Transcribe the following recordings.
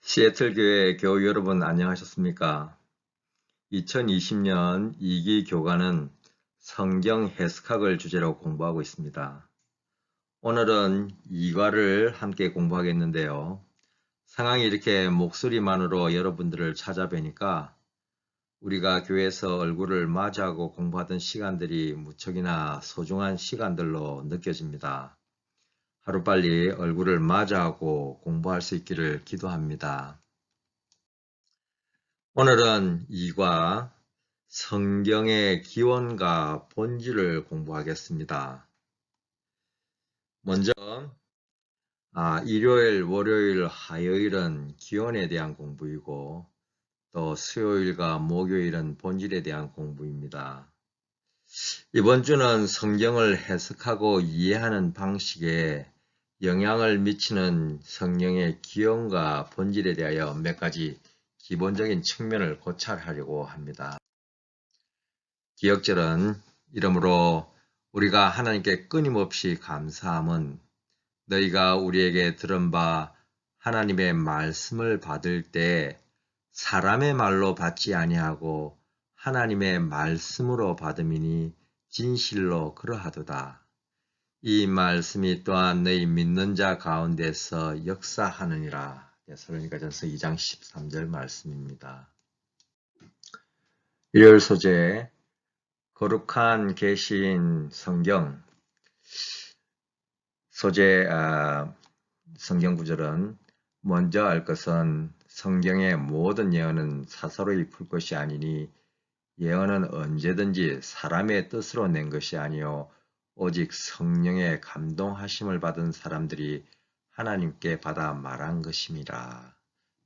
시애틀 교회 교우 여러분 안녕하셨습니까? 2020년 2기 교과는 성경 해석학을 주제로 공부하고 있습니다. 오늘은 2과를 함께 공부하겠는데요. 상황이 이렇게 목소리만으로 여러분들을 찾아뵈니까 우리가 교회에서 얼굴을 마주하고 공부하던 시간들이 무척이나 소중한 시간들로 느껴집니다. 하루빨리 얼굴을 마주하고 공부할 수 있기를 기도합니다. 오늘은 2과 성경의 기원과 본질을 공부하겠습니다. 먼저 일요일, 월요일, 화요일은 기원에 대한 공부이고 또 수요일과 목요일은 본질에 대한 공부입니다. 이번 주는 성경을 해석하고 이해하는 방식에 영향을 미치는 성경의 기원과 본질에 대하여 몇 가지 기본적인 측면을 고찰하려고 합니다. 기억절은 이러므로 우리가 하나님께 끊임없이 감사함은 너희가 우리에게 들은 바 하나님의 말씀을 받을 때 사람의 말로 받지 아니하고 하나님의 말씀으로 받음이니 진실로 그러하도다. 이 말씀이 또한 너희 믿는 자 가운데서 역사하느니라. 데살로니가전서 2장 13절 말씀입니다. 일요일 소재 거룩한 계시인 성경 소재 성경 구절은 먼저 알 것은 성경의 모든 예언은 사사로이 풀 것이 아니니 예언은 언제든지 사람의 뜻으로 낸 것이 아니요 오직 성령의 감동하심을 받은 사람들이 하나님께 받아 말한 것임이라.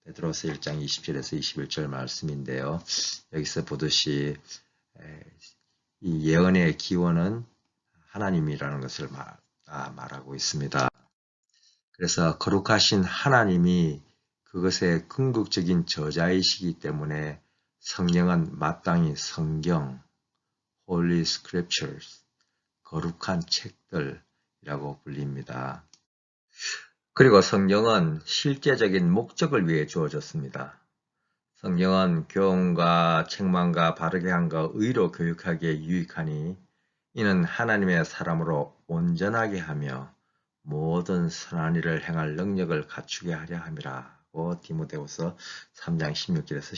베드로서 1장 20절에서 21절 말씀인데요. 여기서 보듯이 이 예언의 기원은 하나님이라는 것을 말하고 있습니다. 그래서 거룩하신 하나님이 그것의 궁극적인 저자이시기 때문에 성경은 마땅히 성경, Holy Scriptures, 거룩한 책들이라고 불립니다. 그리고 성경은 실제적인 목적을 위해 주어졌습니다. 성경은 교훈과 책망과 바르게 함과 의로 교육하기에 유익하니 이는 하나님의 사람으로 온전하게 하며 모든 선한 일을 행할 능력을 갖추게 하려 함이라고 디모데후서 3장 16절에서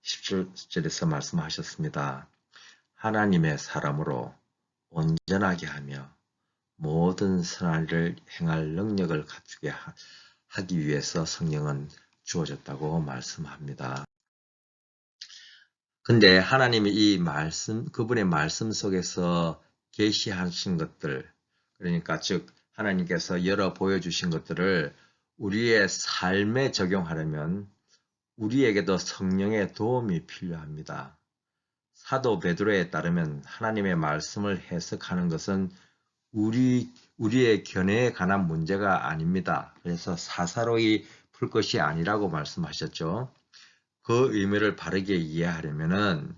17절에서 말씀하셨습니다. 하나님의 사람으로 온전하게 하며 모든 선한 일을 행할 능력을 갖추게 하기 위해서 성경은 주어졌다고 말씀합니다. 근데 하나님이 이 말씀, 그분의 말씀 속에서 계시하신 것들, 그러니까 즉 하나님께서 열어 보여주신 것들을 우리의 삶에 적용하려면 우리에게도 성령의 도움이 필요합니다. 사도 베드로에 따르면 하나님의 말씀을 해석하는 것은 우리의 견해에 관한 문제가 아닙니다. 그래서 사사로이 풀 것이 아니라고 말씀하셨죠. 그 의미를 바르게 이해하려면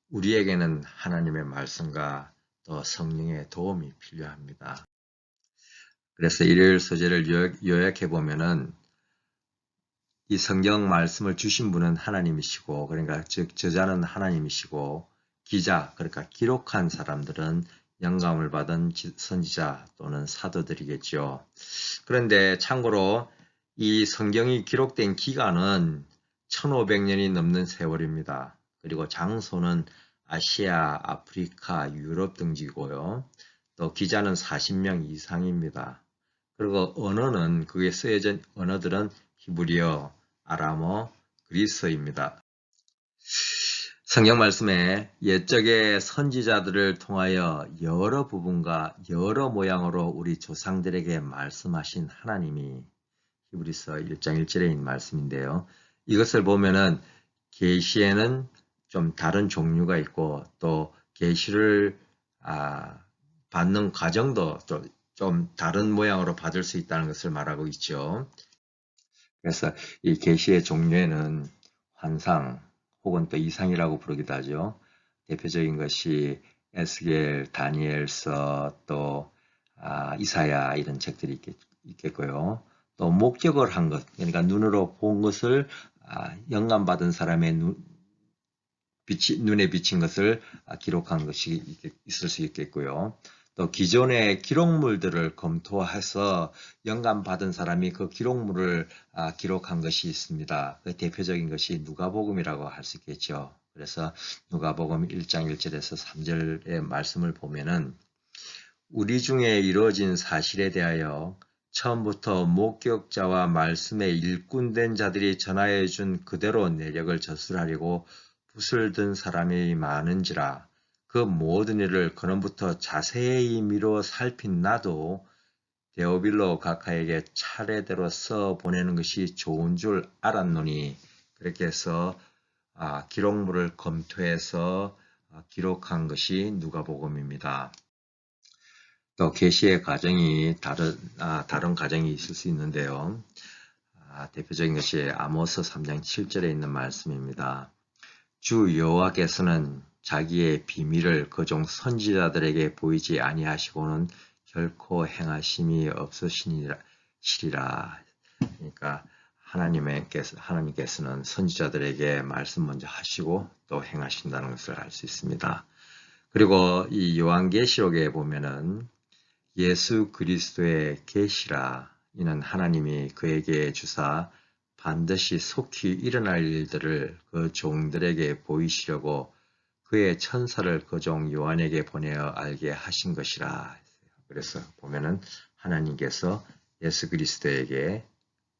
우리에게는 하나님의 말씀과 또 성령의 도움이 필요합니다. 그래서 일요일 소재를 요약해 보면은 이 성경 말씀을 주신 분은 하나님이시고, 그러니까 즉 저자는 하나님이시고, 기자, 그러니까 기록한 사람들은 영감을 받은 선지자 또는 사도들이겠죠. 그런데 참고로 이 성경이 기록된 기간은 1500년이 넘는 세월입니다. 그리고 장소는 아시아, 아프리카, 유럽 등지고요. 또 기자는 40명 이상입니다. 그리고 언어는 그게 쓰여진 언어들은 히브리어, 아람어, 그리스어입니다. 성경 말씀에 옛적의 선지자들을 통하여 여러 부분과 여러 모양으로 우리 조상들에게 말씀하신 하나님이 히브리서 1장 1절에 있는 말씀인데요. 이것을 보면은 계시에는 좀 다른 종류가 있고 또 계시를 받는 과정도 좀 다른 모양으로 받을 수 있다는 것을 말하고 있죠. 그래서 이 계시의 종류에는 환상 혹은 또 이상이라고 부르기도 하죠. 대표적인 것이 에스겔, 다니엘서 또 이사야 이런 책들이 있겠고요. 또 또 목격을 한 것, 그러니까 눈으로 본 것을 영감받은 사람의 눈에 비친 것을 기록한 것이 있을 수 있겠고요. 또 기존의 기록물들을 검토해서 영감받은 사람이 그 기록물을 기록한 것이 있습니다. 그 대표적인 것이 누가복음이라고 할 수 있겠죠. 그래서 누가복음 1장 1절에서 3절의 말씀을 보면은 우리 중에 이루어진 사실에 대하여 처음부터 목격자와 말씀의 일꾼된 자들이 전하여 준 그대로 내력을 저술하려고 붓을 든 사람이 많은지라 그 모든 일을 근원부터 자세히 미루어 살핀 나도 데오빌로 각하에게 차례대로 써 보내는 것이 좋은 줄 알았노니 그렇게 해서 기록물을 검토해서 기록한 것이 누가복음입니다. 또 계시의 과정이 다른 과정이 있을 수 있는데요. 대표적인 것이 아모스 3장 7절에 있는 말씀입니다. 주 여호와께서는 자기의 비밀을 그종 선지자들에게 보이지 아니하시고는 결코 행하심이 없으시리라. 그러니까 하나님께서는 선지자들에게 말씀 먼저 하시고 또 행하신다는 것을 알 수 있습니다. 그리고 이 요한계시록에 보면은 예수 그리스도의 계시라 이는 하나님이 그에게 주사 반드시 속히 일어날 일들을 그 종들에게 보이시려고 그의 천사를 그 종 요한에게 보내어 알게 하신 것이라. 그래서 보면은 하나님께서 예수 그리스도에게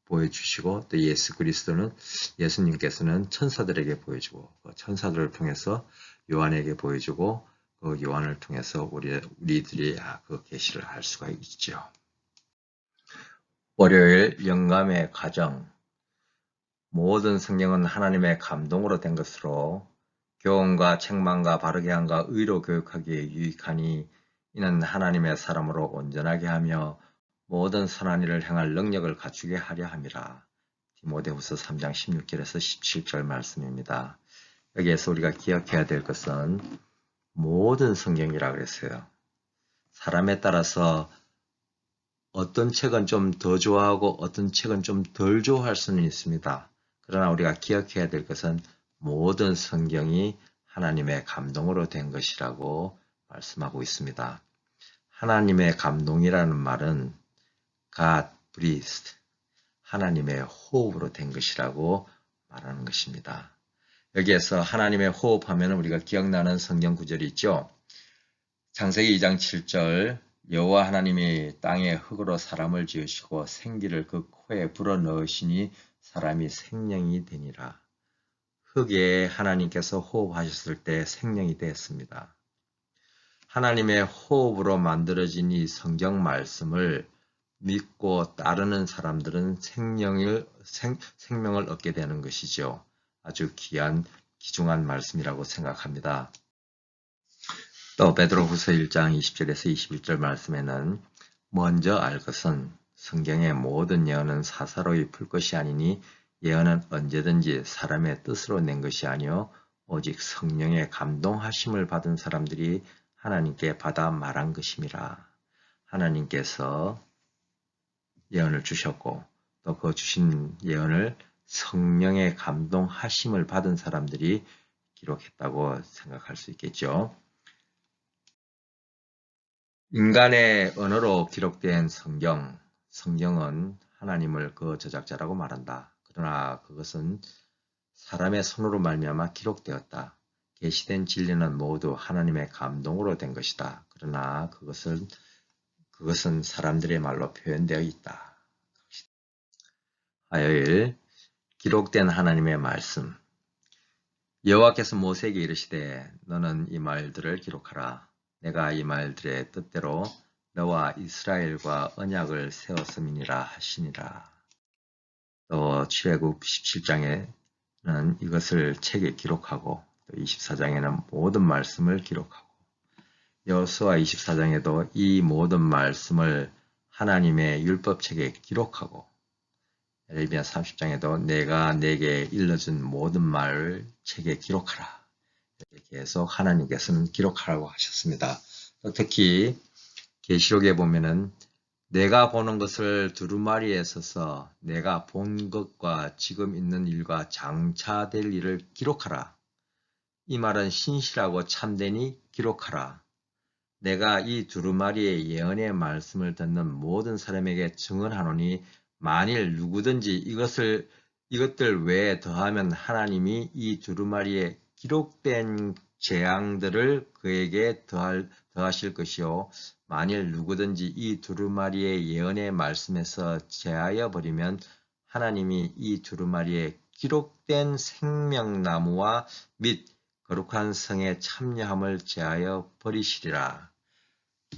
보여주시고 또 예수님께서는 천사들에게 보여주고 천사들을 통해서 요한에게 보여주고 그 요한을 통해서 우리들이 그 계시를 알 수가 있죠. 월요일 영감의 과정. 모든 성경은 하나님의 감동으로 된 것으로 교훈과 책망과 바르게 함과 의로 교육하기에 유익하니 이는 하나님의 사람으로 온전하게 하며 모든 선한 일을 행할 능력을 갖추게 하려 함이라. 디모데후서 3장 16절에서 17절 말씀입니다. 여기에서 우리가 기억해야 될 것은 모든 성경이라 그랬어요. 사람에 따라서 어떤 책은 좀 더 좋아하고 어떤 책은 좀 덜 좋아할 수는 있습니다. 그러나 우리가 기억해야 될 것은 모든 성경이 하나님의 감동으로 된 것이라고 말씀하고 있습니다. 하나님의 감동이라는 말은 God breathed, 하나님의 호흡으로 된 것이라고 말하는 것입니다. 여기에서 하나님의 호흡하면 우리가 기억나는 성경 구절이 있죠. 창세기 2장 7절 여호와 하나님이 땅에 흙으로 사람을 지으시고 생기를 그 코에 불어넣으시니 사람이 생명이 되니라. 흙에 하나님께서 호흡하셨을 때 생명이 되었습니다. 하나님의 호흡으로 만들어진 이 성경 말씀을 믿고 따르는 사람들은 생명을 얻게 되는 것이죠. 아주 귀중한 말씀이라고 생각합니다. 또 베드로후서 1장 20절에서 21절 말씀에는 먼저 알 것은 성경의 모든 예언은 사사로이 풀 것이 아니니 예언은 언제든지 사람의 뜻으로 낸 것이 아니요 오직 성령의 감동하심을 받은 사람들이 하나님께 받아 말한 것임이라. 하나님께서 예언을 주셨고 또 그 주신 예언을 성령의 감동하심을 받은 사람들이 기록했다고 생각할 수 있겠죠. 인간의 언어로 기록된 성경은 하나님을 그 저작자라고 말한다. 그러나 그것은 사람의 손으로 말미암아 기록되었다. 계시된 진리는 모두 하나님의 감동으로 된 것이다. 그러나 그것은 사람들의 말로 표현되어 있다. 화요일 기록된 하나님의 말씀. 여호와께서 모세에게 이르시되 너는 이 말들을 기록하라. 내가 이 말들의 뜻대로 너와 이스라엘과 언약을 세웠음이니라 하시니라. 또 출애굽 17장에는 이것을 책에 기록하고 또 24장에는 모든 말씀을 기록하고 여호수아 24장에도 이 모든 말씀을 하나님의 율법책에 기록하고 에레미야 30장에도 내가 내게 일러준 모든 말을 책에 기록하라. 이렇게 해서 하나님께서는 기록하라고 하셨습니다. 특히 계시록에 보면은 내가 보는 것을 두루마리에 써서 내가 본 것과 지금 있는 일과 장차될 일을 기록하라. 이 말은 신실하고 참되니 기록하라. 내가 이 두루마리의 예언의 말씀을 듣는 모든 사람에게 증언하노니 만일 누구든지 이것들 외에 더하면 하나님이 이 두루마리에 기록된 재앙들을 그에게 더하실 것이요 만일 누구든지 이 두루마리의 예언의 말씀에서 제하여 버리면 하나님이 이 두루마리에 기록된 생명나무와 및 거룩한 성의 참여함을 제하여 버리시리라.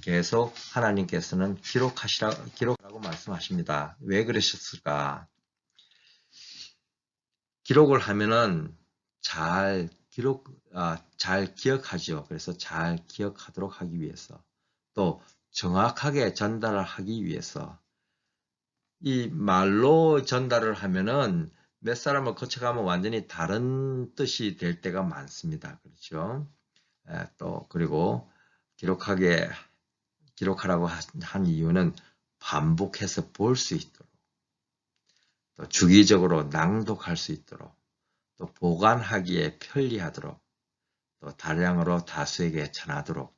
계속 하나님께서는 기록하라고 말씀하십니다. 왜 그러셨을까? 기록을 하면은 잘 기억하죠. 그래서 잘 기억하도록 하기 위해서, 또 정확하게 전달을 하기 위해서. 이 말로 전달을 하면은 몇 사람을 거쳐가면 완전히 다른 뜻이 될 때가 많습니다. 그렇죠? 또 그리고 기록하라고 한 이유는 반복해서 볼 수 있도록, 또 주기적으로 낭독할 수 있도록, 또 보관하기에 편리하도록, 또 다량으로 다수에게 전하도록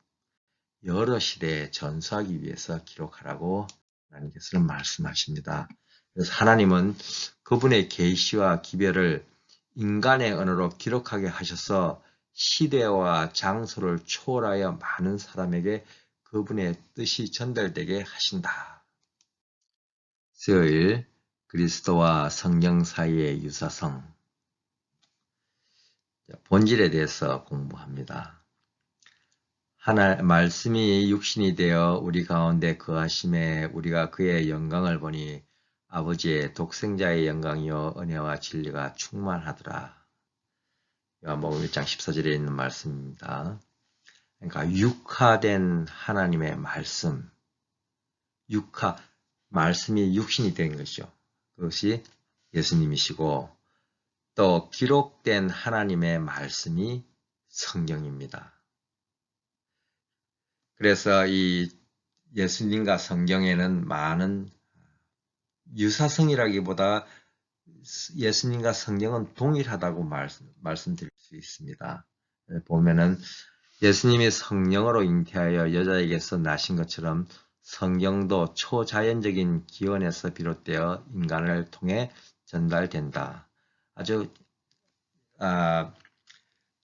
여러 시대에 전수하기 위해서 기록하라고 하나님께서는 말씀하십니다. 그래서 하나님은 그분의 계시와 기별을 인간의 언어로 기록하게 하셔서 시대와 장소를 초월하여 많은 사람에게 그분의 뜻이 전달되게 하신다. 수요일 그리스도와 성경 사이의 유사성, 본질에 대해서 공부합니다. 말씀이 육신이 되어 우리 가운데 거하심에 우리가 그의 영광을 보니 아버지의 독생자의 영광이요 은혜와 진리가 충만하더라. 요한복음 1장 14절에 있는 말씀입니다. 그러니까 육화된 하나님의 말씀이 육신이 된 것이죠. 그것이 예수님이시고, 또 기록된 하나님의 말씀이 성경입니다. 그래서 이 예수님과 성경에는 많은 유사성이라기보다 예수님과 성경은 동일하다고 말씀드릴 수 있습니다. 보면은 예수님이 성령으로 잉태하여 여자에게서 나신 것처럼 성경도 초자연적인 기원에서 비롯되어 인간을 통해 전달된다. 아주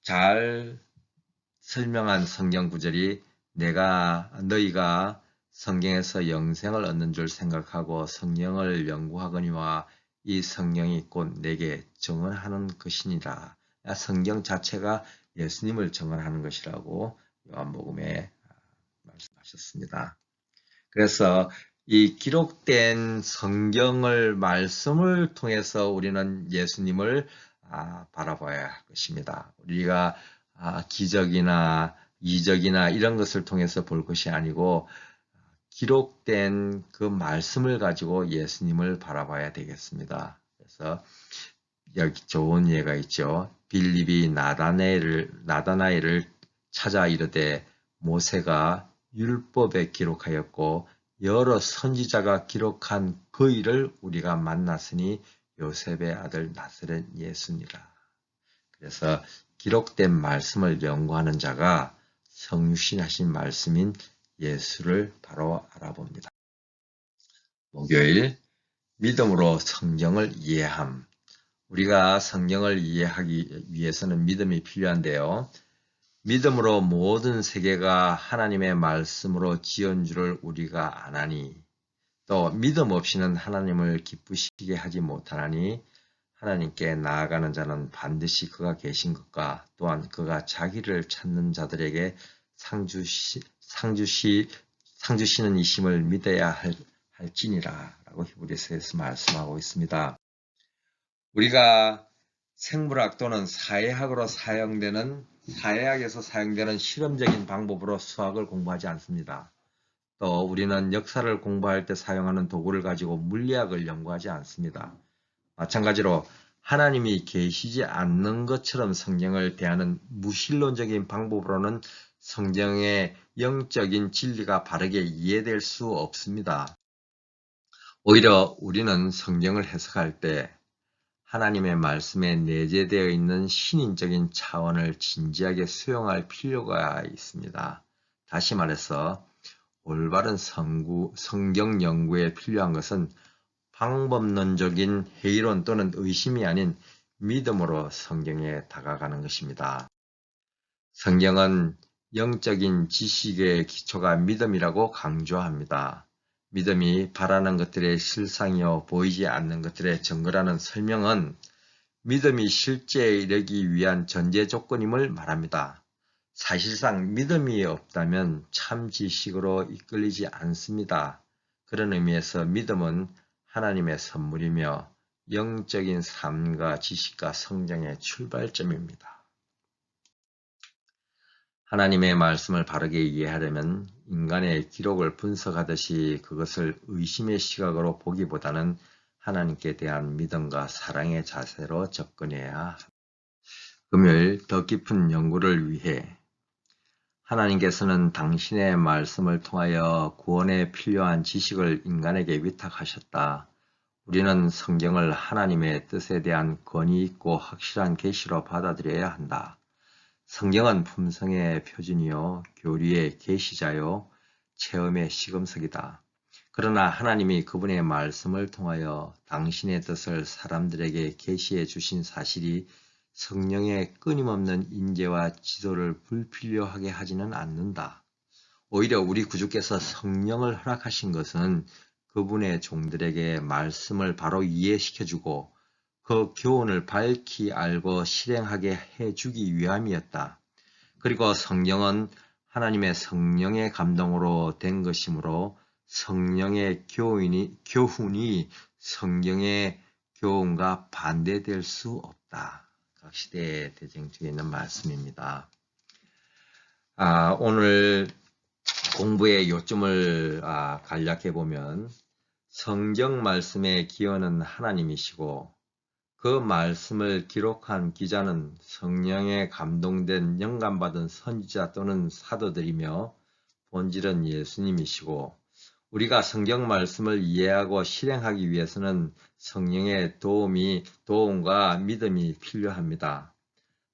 잘 설명한 성경 구절이 너희가 성경에서 영생을 얻는 줄 생각하고 성령을 연구하거니와 이 성령이 곧 내게 증언하는 것이니라. 성경 자체가 예수님을 증언하는 것이라고 요한복음에 말씀하셨습니다. 그래서 이 기록된 말씀을 통해서 우리는 예수님을 바라봐야 할 것입니다. 우리가 기적이나 이적이나 이런 것을 통해서 볼 것이 아니고 기록된 그 말씀을 가지고 예수님을 바라봐야 되겠습니다. 그래서 여기 좋은 예가 있죠. 빌립이 나다나엘을 찾아 이르되 모세가 율법에 기록하였고 여러 선지자가 기록한 그 일을 우리가 만났으니 요셉의 아들 나사렛 예수니라. 그래서 기록된 말씀을 연구하는 자가 성육신하신 말씀인 예수를 바로 알아봅니다. 목요일, 믿음으로 성경을 이해함. 우리가 성경을 이해하기 위해서는 믿음이 필요한데요. 믿음으로 모든 세계가 하나님의 말씀으로 지은 줄을 우리가 아나니, 또 믿음 없이는 하나님을 기쁘시게 하지 못하나니, 하나님께 나아가는 자는 반드시 그가 계신 것과 또한 그가 자기를 찾는 자들에게 상 주시는 이심을 믿어야 할지니라 라고 히브리서에서 말씀하고 있습니다. 우리가 생물학 또는 사회학에서 사용되는 실험적인 방법으로 수학을 공부하지 않습니다. 또 우리는 역사를 공부할 때 사용하는 도구를 가지고 물리학을 연구하지 않습니다. 마찬가지로 하나님이 계시지 않는 것처럼 성경을 대하는 무신론적인 방법으로는 성경의 영적인 진리가 바르게 이해될 수 없습니다. 오히려 우리는 성경을 해석할 때 하나님의 말씀에 내재되어 있는 신인적인 차원을 진지하게 수용할 필요가 있습니다. 다시 말해서 올바른 성경 연구에 필요한 것은 방법론적인 회의론 또는 의심이 아닌 믿음으로 성경에 다가가는 것입니다. 성경은 영적인 지식의 기초가 믿음이라고 강조합니다. 믿음이 바라는 것들의 실상이요 보이지 않는 것들의 증거라는 설명은 믿음이 실제에 이르기 위한 전제 조건임을 말합니다. 사실상 믿음이 없다면 참 지식으로 이끌리지 않습니다. 그런 의미에서 믿음은 하나님의 선물이며 영적인 삶과 지식과 성장의 출발점입니다. 하나님의 말씀을 바르게 이해하려면 인간의 기록을 분석하듯이 그것을 의심의 시각으로 보기보다는 하나님께 대한 믿음과 사랑의 자세로 접근해야 합니다. 금요일 더 깊은 연구를 위해 하나님께서는 당신의 말씀을 통하여 구원에 필요한 지식을 인간에게 위탁하셨다. 우리는 성경을 하나님의 뜻에 대한 권위 있고 확실한 계시로 받아들여야 한다. 성경은 품성의 표준이요, 교리의 계시자요, 체험의 시금석이다. 그러나 하나님이 그분의 말씀을 통하여 당신의 뜻을 사람들에게 계시해 주신 사실이 성령의 끊임없는 인재와 지도를 불필요하게 하지는 않는다. 오히려 우리 구주께서 성령을 허락하신 것은 그분의 종들에게 말씀을 바로 이해시켜주고 그 교훈을 밝히 알고 실행하게 해주기 위함이었다. 그리고 성경은 하나님의 성령의 감동으로 된 것이므로 성령의 교훈이 성경의 교훈과 반대될 수 없다. 각 시대의 대쟁중에 있는 말씀입니다. 오늘 공부의 요점을 간략해 보면 성경 말씀의 기원은 하나님이시고 그 말씀을 기록한 기자는 성령에 감동된 영감받은 선지자 또는 사도들이며 본질은 예수님이시고 우리가 성경 말씀을 이해하고 실행하기 위해서는 성령의 도움과 믿음이 필요합니다.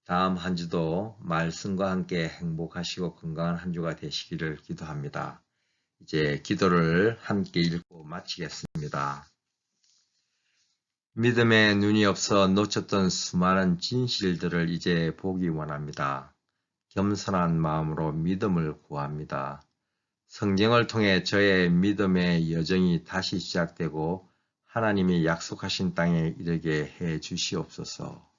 다음 한 주도 말씀과 함께 행복하시고 건강한 한 주가 되시기를 기도합니다. 이제 기도를 함께 읽고 마치겠습니다. 믿음의 눈이 없어 놓쳤던 수많은 진실들을 이제 보기 원합니다. 겸손한 마음으로 믿음을 구합니다. 성경을 통해 저의 믿음의 여정이 다시 시작되고 하나님이 약속하신 땅에 이르게 해 주시옵소서.